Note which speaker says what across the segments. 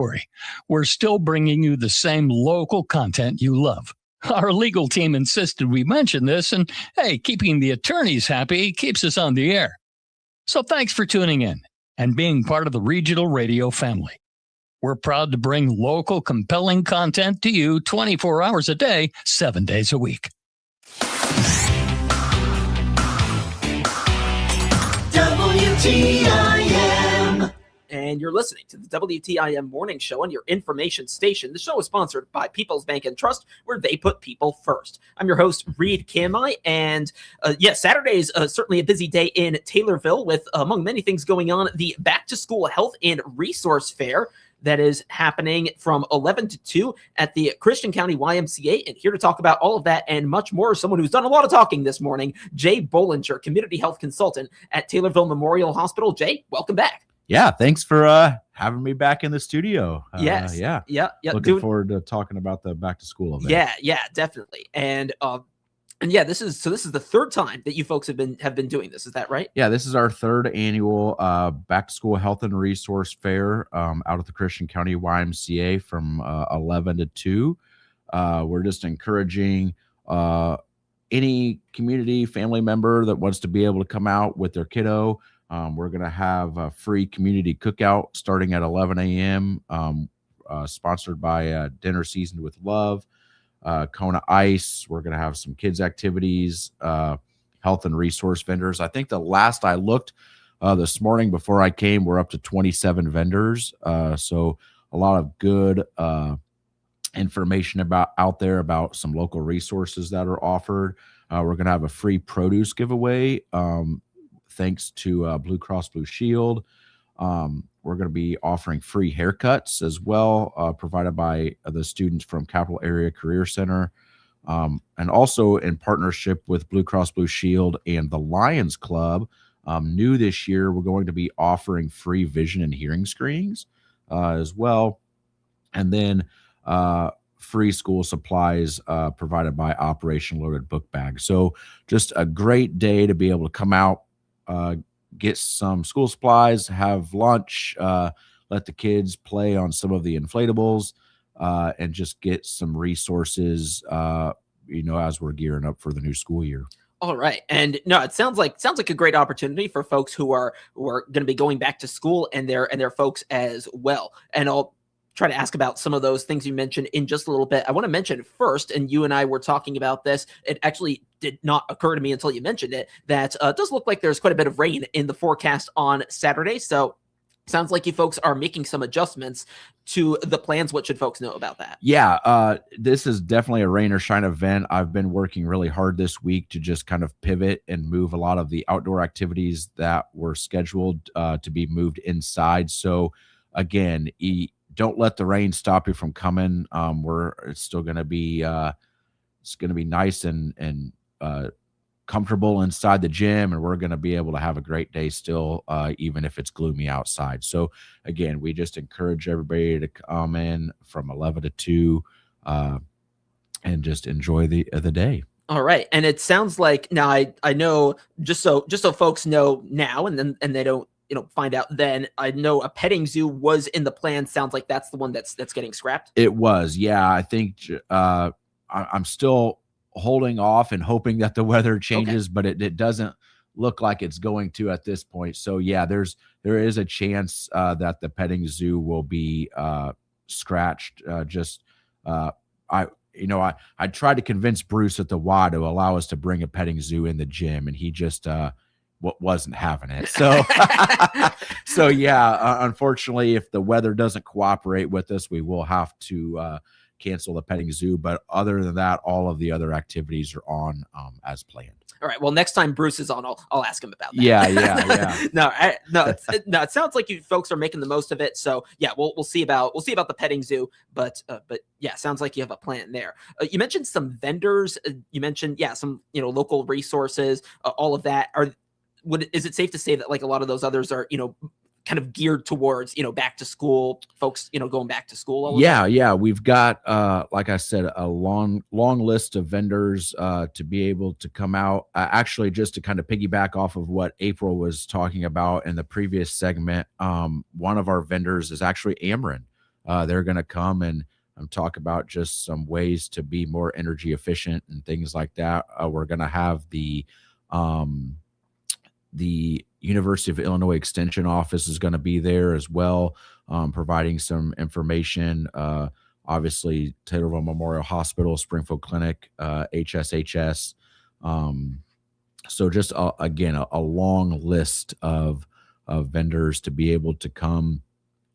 Speaker 1: Worry, we're still bringing you the same local content you love. Our legal team insisted we mention this, and hey, keeping the attorneys happy keeps us on the air. So thanks for tuning in and being part of the Regional Radio family. We're proud to bring local, compelling content to you 24 hours a day, 7 days a week.
Speaker 2: WTIM. And you're listening to the WTIM Morning Show on your information station. The show is sponsored by People's Bank and Trust, where they put people first. I'm your host, Reed Kamai, and Saturday is certainly a busy day in Taylorville with, among many things going on, the Back to School Health and Resource Fair that is happening from 11 to 2 at the Christian County YMCA. And here to talk about all of that and much more, someone who's done a lot of talking this morning, Jay Boulanger, Community Health Consultant at Taylorville Memorial Hospital. Jay, welcome back.
Speaker 3: Yeah, thanks for having me back in the studio.
Speaker 2: Yes.
Speaker 3: Yeah. Looking forward to talking about the back to school event.
Speaker 2: Yeah, definitely. And this is the third time that you folks have been doing this. Is that right?
Speaker 3: Yeah, this is our third annual back to school health and resource fair out at the Christian County YMCA from 11 to 2. We're just encouraging any community family member that wants to be able to come out with their kiddo. We're going to have a free community cookout starting at 11 a.m., sponsored by Dinner Seasoned with Love, Kona Ice. We're going to have some kids' activities, health and resource vendors. I think the last I looked this morning before I came, we're up to 27 vendors. So a lot of good information out there about some local resources that are offered. We're going to have a free produce giveaway. Thanks to Blue Cross Blue Shield. We're going to be offering free haircuts as well, provided by the students from Capital Area Career Center. And also in partnership with Blue Cross Blue Shield and the Lions Club, new this year, we're going to be offering free vision and hearing screenings as well. And then free school supplies provided by Operation Loaded Book Bag. So just a great day to be able to come out, get some school supplies, have lunch, let the kids play on some of the inflatables, and just get some resources, as we're gearing up for the new school year.
Speaker 2: All right. And no, it sounds like a great opportunity for folks who are going to be going back to school and their folks as well. And I'll try to ask about some of those things you mentioned in just a little bit. I want to mention first, and you and I were talking about this, it actually did not occur to me until you mentioned it, that it does look like there's quite a bit of rain in the forecast on Saturday. So sounds like you folks are making some adjustments to the plans. What should folks know about that?
Speaker 3: Yeah, this is definitely a rain or shine event. I've been working really hard this week to just kind of pivot and move a lot of the outdoor activities that were scheduled to be moved inside. So again, don't let the rain stop you from coming. It's still going to be nice and comfortable inside the gym, and we're going to be able to have a great day still, even if it's gloomy outside. So again, we just encourage everybody to come in from 11 to 2 and just enjoy the day.
Speaker 2: All right. And it sounds like now I know, just so folks know now, and they don't find out then, I know a petting zoo was in the plan. Sounds like that's the one that's getting scrapped.
Speaker 3: It was. Yeah. I think I'm still holding off and hoping that the weather changes, but it doesn't look like it's going to at this point. So yeah, there is a chance that the petting zoo will be scratched. I tried to convince Bruce at the Y to allow us to bring a petting zoo in the gym, and he just wasn't having it. So, so yeah, unfortunately, if the weather doesn't cooperate with us, we will have to cancel the petting zoo. But other than that, all of the other activities are on as planned.
Speaker 2: All right. Well, next time Bruce is on, I'll ask him about that.
Speaker 3: Yeah.
Speaker 2: No, it sounds like you folks are making the most of it. So yeah, we'll see about the petting zoo. But yeah, sounds like you have a plan there. You mentioned some vendors. You mentioned some local resources. All of that. Is it safe to say that like a lot of those others are kind of geared towards back to school folks, going back to school?
Speaker 3: Yeah. We've got like I said, a long list of vendors to be able to come out. Actually, just to kind of piggyback off of what April was talking about in the previous segment, one of our vendors is actually Ameren. They're going to come and talk about just some ways to be more energy efficient and things like that. We're going to have the University of Illinois Extension Office is going to be there as well, providing some information. Obviously, Taylorville Memorial Hospital, Springfield Clinic, HSHS. So just again, a long list of vendors to be able to come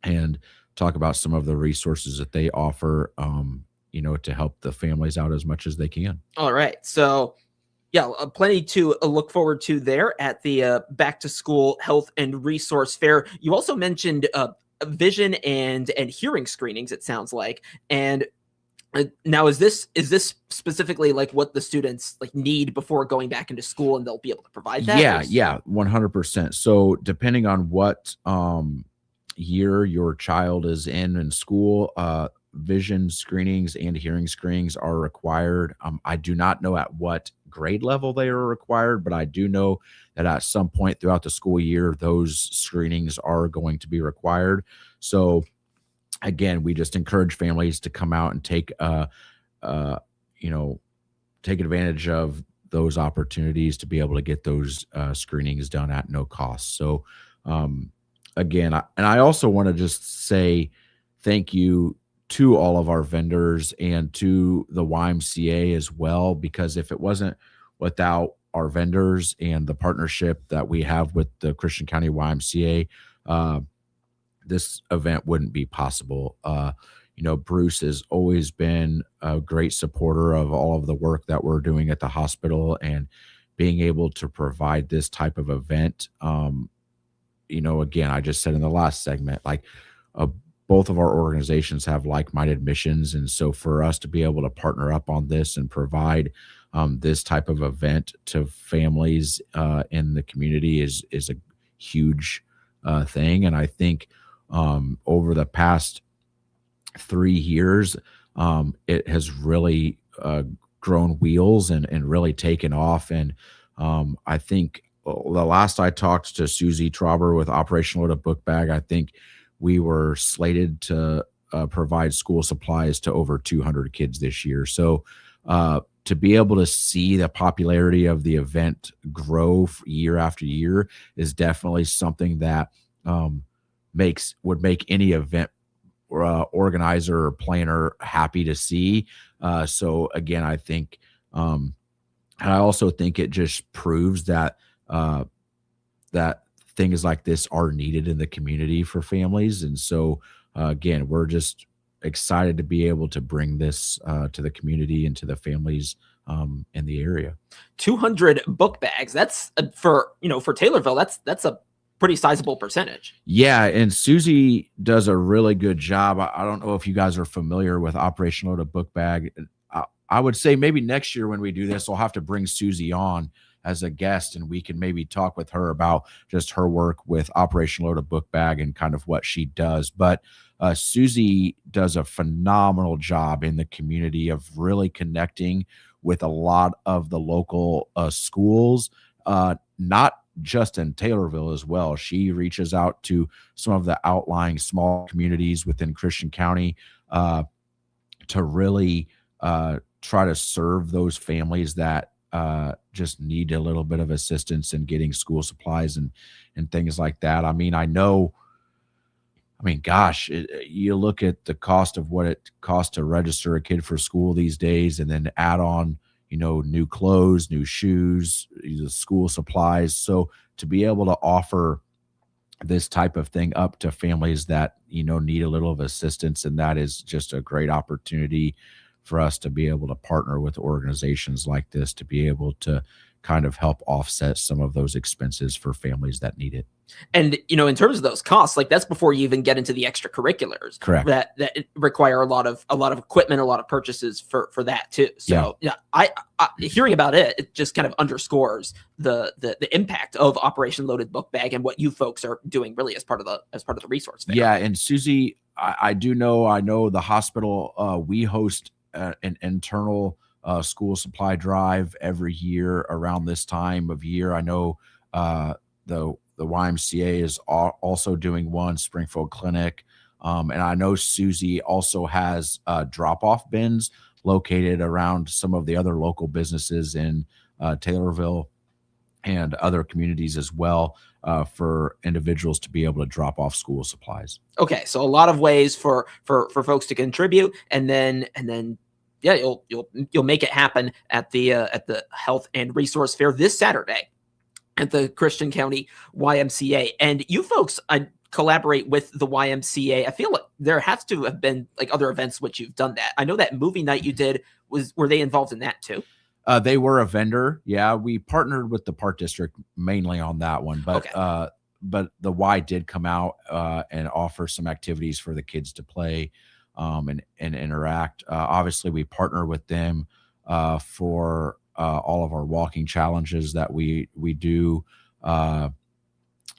Speaker 3: and talk about some of the resources that they offer, to help the families out as much as they can.
Speaker 2: All right. So yeah, plenty to look forward to there at the back to school health and resource fair. You also mentioned vision and hearing screenings, it sounds like. And now is this specifically like what the students like need before going back into school, and they'll be able to provide that?
Speaker 3: Yeah, 100%. So depending on what year your child is in school, vision screenings and hearing screenings are required. I do not know at what grade level they are required, but I do know that at some point throughout the school year, those screenings are going to be required. So again, we just encourage families to come out and take advantage of those opportunities to be able to get those screenings done at no cost. So again, I also want to just say thank you to all of our vendors and to the YMCA as well, because if it wasn't without our vendors and the partnership that we have with the Christian County YMCA, this event wouldn't be possible. Bruce has always been a great supporter of all of the work that we're doing at the hospital, and being able to provide this type of event. Again, I just said in the last segment, both of our organizations have like-minded missions. And so for us to be able to partner up on this and provide this type of event to families in the community is a huge thing. And I think over the past 3 years, it has really grown wheels and really taken off. And I think the last I talked to Susie Trauber with Operation Load a Book Bag, I think we were slated to provide school supplies to over 200 kids this year. So to be able to see the popularity of the event grow year after year is definitely something that would make any event organizer or planner happy to see. So again, I think, and I also think it just proves that that things like this are needed in the community for families. And so again, we're just excited to be able to bring this to the community and to the families in the area.
Speaker 2: 200 book bags. That's for Taylorville. That's a pretty sizable percentage.
Speaker 3: Yeah. And Susie does a really good job. I don't know if you guys are familiar with Operation Load a Book Bag. I would say maybe next year when we do this, I'll have to bring Susie on as a guest, and we can maybe talk with her about just her work with Operation Load a Book Bag and kind of what she does. But Susie does a phenomenal job in the community of really connecting with a lot of the local schools, not just in Taylorville as well. She reaches out to some of the outlying small communities within Christian County to really try to serve those families that just need a little bit of assistance in getting school supplies and things like that. Gosh, you look at the cost of what it costs to register a kid for school these days, and then add on, new clothes, new shoes, school supplies. So to be able to offer this type of thing up to families that, need a little of assistance, and that is just a great opportunity for us to be able to partner with organizations like this to be able to kind of help offset some of those expenses for families that need it.
Speaker 2: And, in terms of those costs, like that's before you even get into the extracurriculars.
Speaker 3: Correct.
Speaker 2: That require a lot of equipment, a lot of purchases for that too. So yeah, I hearing about it just kind of underscores the impact of Operation Loaded Book Bag and what you folks are doing really as part of the resource fair.
Speaker 3: Yeah. And Susie, I know the hospital, we host an internal school supply drive every year around this time of year. I know the YMCA is also doing one, Springfield Clinic. And I know Susie also has drop-off bins located around some of the other local businesses in Taylorville and other communities as well, for individuals to be able to drop off school supplies.
Speaker 2: Okay, so a lot of ways for folks to contribute, and then yeah, you'll make it happen at the Health and Resource Fair this Saturday at the Christian County YMCA. And you folks collaborate with the YMCA. I feel like there has to have been like other events which you've done that. I know that movie night you did were they involved in that too?
Speaker 3: They were a vendor. Yeah, we partnered with the Park District mainly on that one, but
Speaker 2: Okay.
Speaker 3: But the Y did come out and offer some activities for the kids to play and interact. Obviously, we partner with them for all of our walking challenges that we do, and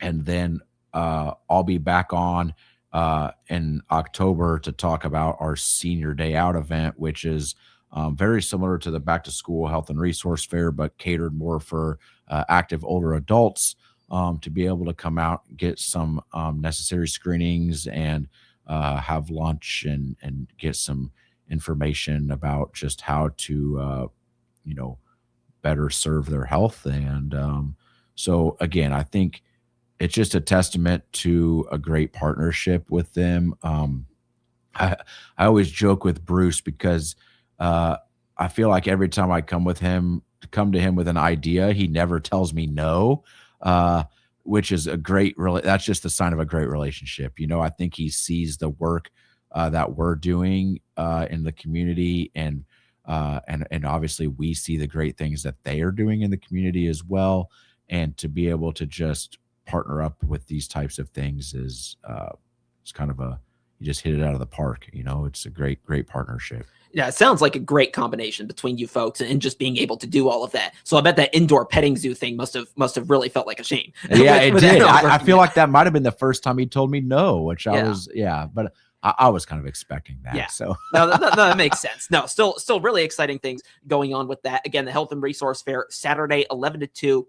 Speaker 3: then I'll be back on in October to talk about our Senior Day Out event, which is very similar to the Back to School Health and Resource Fair, but catered more for active older adults to be able to come out and get some necessary screenings and have lunch and get some information about just how to, better serve their health. And so again, I think it's just a testament to a great partnership with them. I always joke with Bruce because I feel like every time I come to him with an idea, he never tells me no, which is that's just the sign of a great relationship. I think he sees the work that we're doing in the community, and obviously we see the great things that they are doing in the community as well. And to be able to just partner up with these types of things is it's kind of you just hit it out of the park. It's a great partnership.
Speaker 2: Yeah, it sounds like a great combination between you folks and just being able to do all of that. So I bet that indoor petting zoo thing must have really felt like a shame.
Speaker 3: Yeah, it did. I feel like that might have been the first time he told me no, which but I was kind of expecting that.
Speaker 2: Yeah.
Speaker 3: So
Speaker 2: no, that makes sense. No, still really exciting things going on with that. Again, the Health and Resource Fair, Saturday, 11 to 2.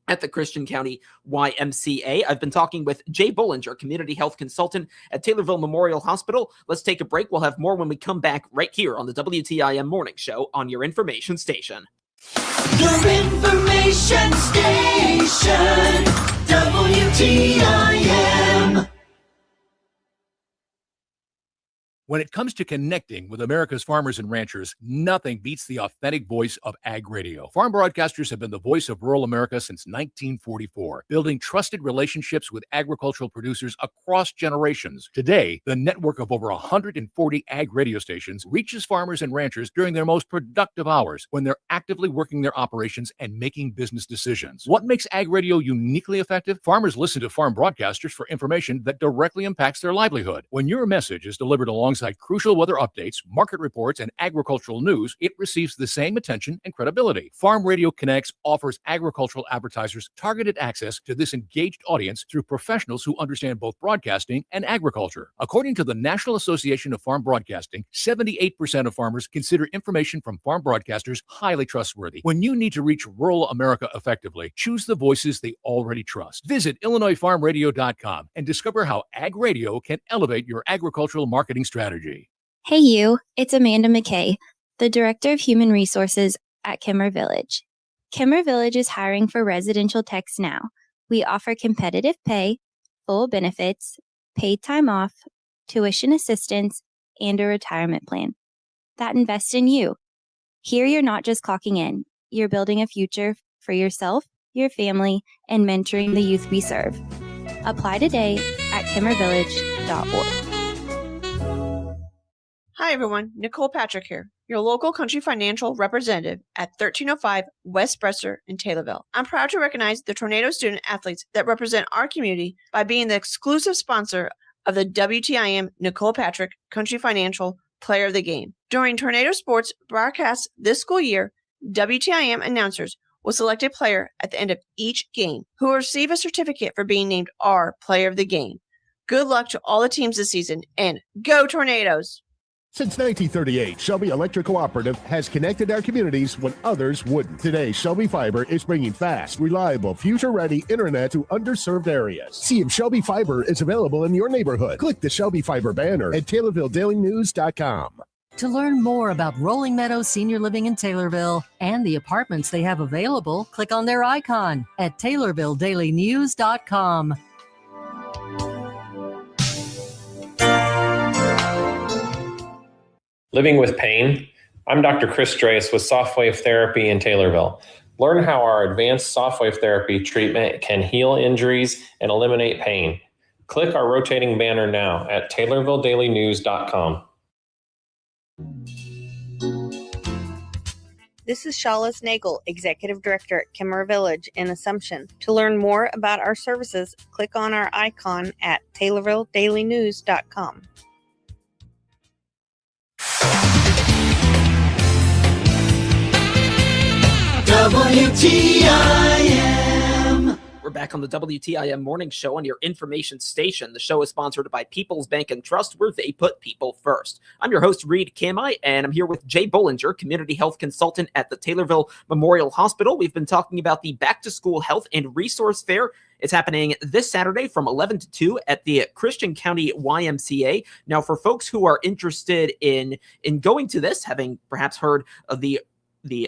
Speaker 2: At the Christian County YMCA. I've been talking with Jay Boulanger, community health consultant at Taylorville Memorial Hospital. Let's take a break. We'll have more when we come back right here on the WTIM Morning Show on your information station.
Speaker 4: Your information station, WTIM.
Speaker 5: When it comes to connecting with America's farmers and ranchers, nothing beats the authentic voice of Ag Radio. Farm broadcasters have been the voice of rural America since 1944, building trusted relationships with agricultural producers across generations. Today, the network of over 140 Ag radio stations reaches farmers and ranchers during their most productive hours when they're actively working their operations and making business decisions. What makes Ag Radio uniquely effective? Farmers listen to farm broadcasters for information that directly impacts their livelihood. When your message is delivered alongside crucial weather updates, market reports, and agricultural news, it receives the same attention and credibility. Farm Radio Connects offers agricultural advertisers targeted access to this engaged audience through professionals who understand both broadcasting and agriculture. According to the National Association of Farm Broadcasting, 78% of farmers consider information from farm broadcasters highly trustworthy. When you need to reach rural America effectively, choose the voices they already trust. Visit IllinoisFarmRadio.com and discover how Ag Radio can elevate your agricultural marketing strategy.
Speaker 6: Hey you, it's Amanda McKay, the Director of Human Resources at Kimmer Village. Kimmer Village is hiring for residential techs now. We offer competitive pay, full benefits, paid time off, tuition assistance, and a retirement plan that invests in you. Here you're not just clocking in, you're building a future for yourself, your family, and mentoring the youth we serve. Apply today at kimmervillage.org.
Speaker 7: Hi everyone, Nicole Patrick here, your local country financial representative at 1305 West Bresser in Taylorville. I'm proud to recognize the Tornado student athletes that represent our community by being the exclusive sponsor of the WTIM Nicole Patrick Country Financial Player of the Game. During Tornado Sports broadcasts this school year, WTIM announcers will select a player at the end of each game who will receive a certificate for being named our Player of the Game. Good luck to all the teams this season, and go Tornadoes!
Speaker 8: Since 1938, Shelby Electric Cooperative has connected our communities when others wouldn't. Today, Shelby Fiber is bringing fast, reliable, future-ready internet to underserved areas. See if Shelby Fiber is available in your neighborhood. Click the Shelby Fiber banner at TaylorvilleDailyNews.com.
Speaker 9: To learn more about Rolling Meadows Senior Living in Taylorville and the apartments they have available, click on their icon at TaylorvilleDailyNews.com.
Speaker 10: Living with pain? I'm Dr. Chris Drace with Softwave Therapy in Taylorville. Learn how our advanced softwave therapy treatment can heal injuries and eliminate pain. Click our rotating banner now at TaylorvilleDailyNews.com.
Speaker 11: This is Shawless Nagel, Executive Director at Kimmer Village in Assumption. To learn more about our services, click on our icon at TaylorvilleDailyNews.com.
Speaker 4: WTIM.
Speaker 2: We're back on the WTIM Morning Show on your information station. The show is sponsored by People's Bank and Trust, where they put people first. I'm your host, Reed Kamai, and I'm here with Jay Boulanger, Community Health Consultant at the Taylorville Memorial Hospital. We've been talking about the Back to School Health and Resource Fair. It's happening this Saturday from 11 to 2 at the Christian County YMCA. Now, for folks who are interested in going to this, having perhaps heard of the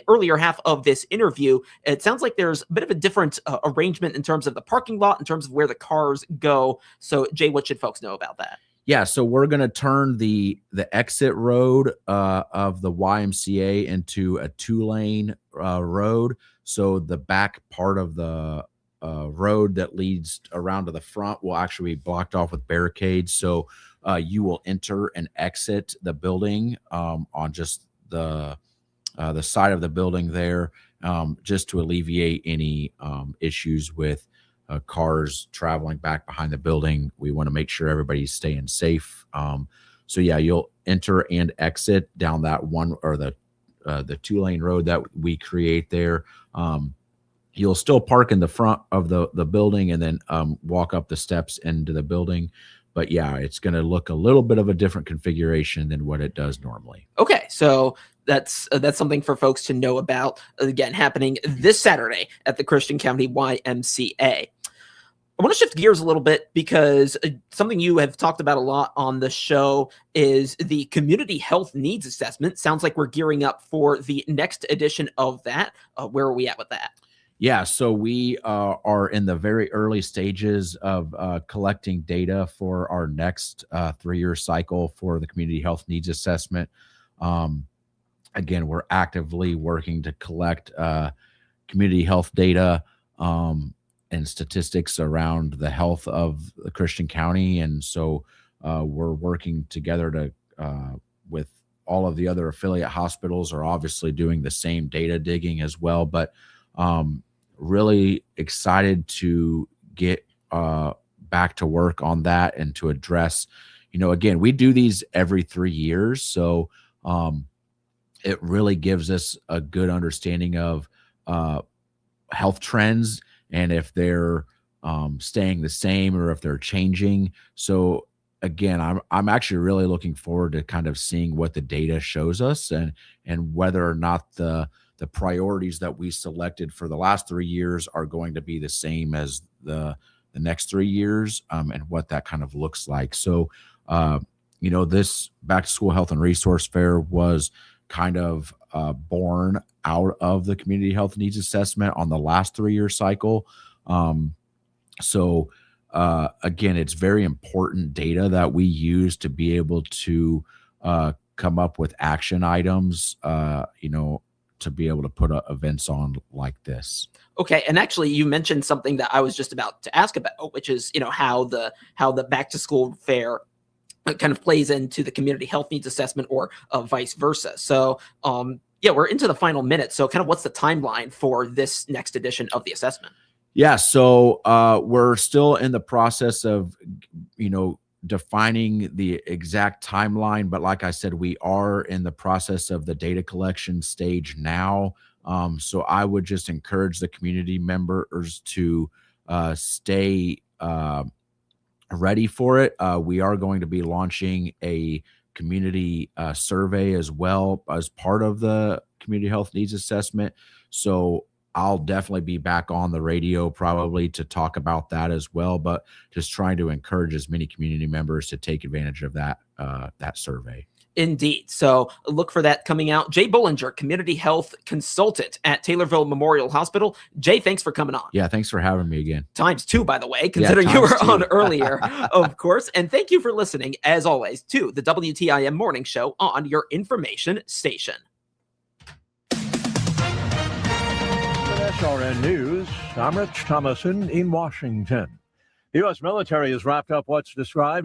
Speaker 2: earlier half of this interview, it sounds like there's a bit of a different arrangement in terms of the parking lot, in terms of where the cars go. So, Jay, what should folks know about that?
Speaker 3: Yeah, so we're going to turn the exit road of the YMCA into a 2-lane road. So the back part of the road that leads around to the front will actually be blocked off with barricades. So you will enter and exit the building on just the side of the building there, just to alleviate any issues with cars traveling back behind the building. We want to make sure everybody's staying safe. So yeah, you'll enter and exit down that one, or the 2-lane road that we create there. You'll still park in the front of the building and then walk up the steps into the building. But yeah, it's going to look a little bit of a different configuration than what it does normally.
Speaker 2: Okay, so that's something for folks to know about. Again, happening this Saturday at the Christian County YMCA. I want to shift gears a little bit because something you have talked about a lot on the show is the community health needs assessment. Sounds like we're gearing up for the next edition of that. Where are we at with that?
Speaker 3: Yeah, so we are in the very early stages of collecting data for our next 3-year cycle for the community health needs assessment. Again, we're actively working to collect community health data and statistics around the health of the Christian County. And so we're working together to with all of the other affiliate hospitals are obviously doing the same data digging as well. But really excited to get back to work on that and to address, again, we do these every 3 years. So it really gives us a good understanding of health trends and if they're staying the same or if they're changing. So again, I'm actually really looking forward to kind of seeing what the data shows us and whether or not the priorities that we selected for the last 3 years are going to be the same as the next 3 years, and what that kind of looks like. So, this Back to School Health and Resource Fair was kind of born out of the community health needs assessment on the last 3-year cycle. So again, it's very important data that we use to be able to come up with action items, to be able to put events on like this.
Speaker 2: Okay, and actually, you mentioned something that I was just about to ask about, which is how the back to school fair kind of plays into the community health needs assessment, or vice versa. So, we're into the final minute. So, kind of, what's the timeline for this next edition of the assessment?
Speaker 3: Yeah, so we're still in the process of, defining the exact timeline, but like I said, we are in the process of the data collection stage now. So I would just encourage the community members to stay ready for it. We are going to be launching a community survey as well as part of the community health needs assessment. So I'll definitely be back on the radio probably to talk about that as well, but just trying to encourage as many community members to take advantage of that survey.
Speaker 2: Indeed. So look for that coming out. Jay Boulanger, community health consultant at Taylorville Memorial Hospital. Jay, thanks for coming on.
Speaker 3: Yeah, thanks for having me again.
Speaker 2: ×2, by the way, considering you were
Speaker 3: ×2.
Speaker 2: on earlier, of course. And thank you for listening, as always, to the WTIM Morning Show on your information station.
Speaker 12: SRN News, I'm Rich Thomason in Washington. The U.S. military has wrapped up what's described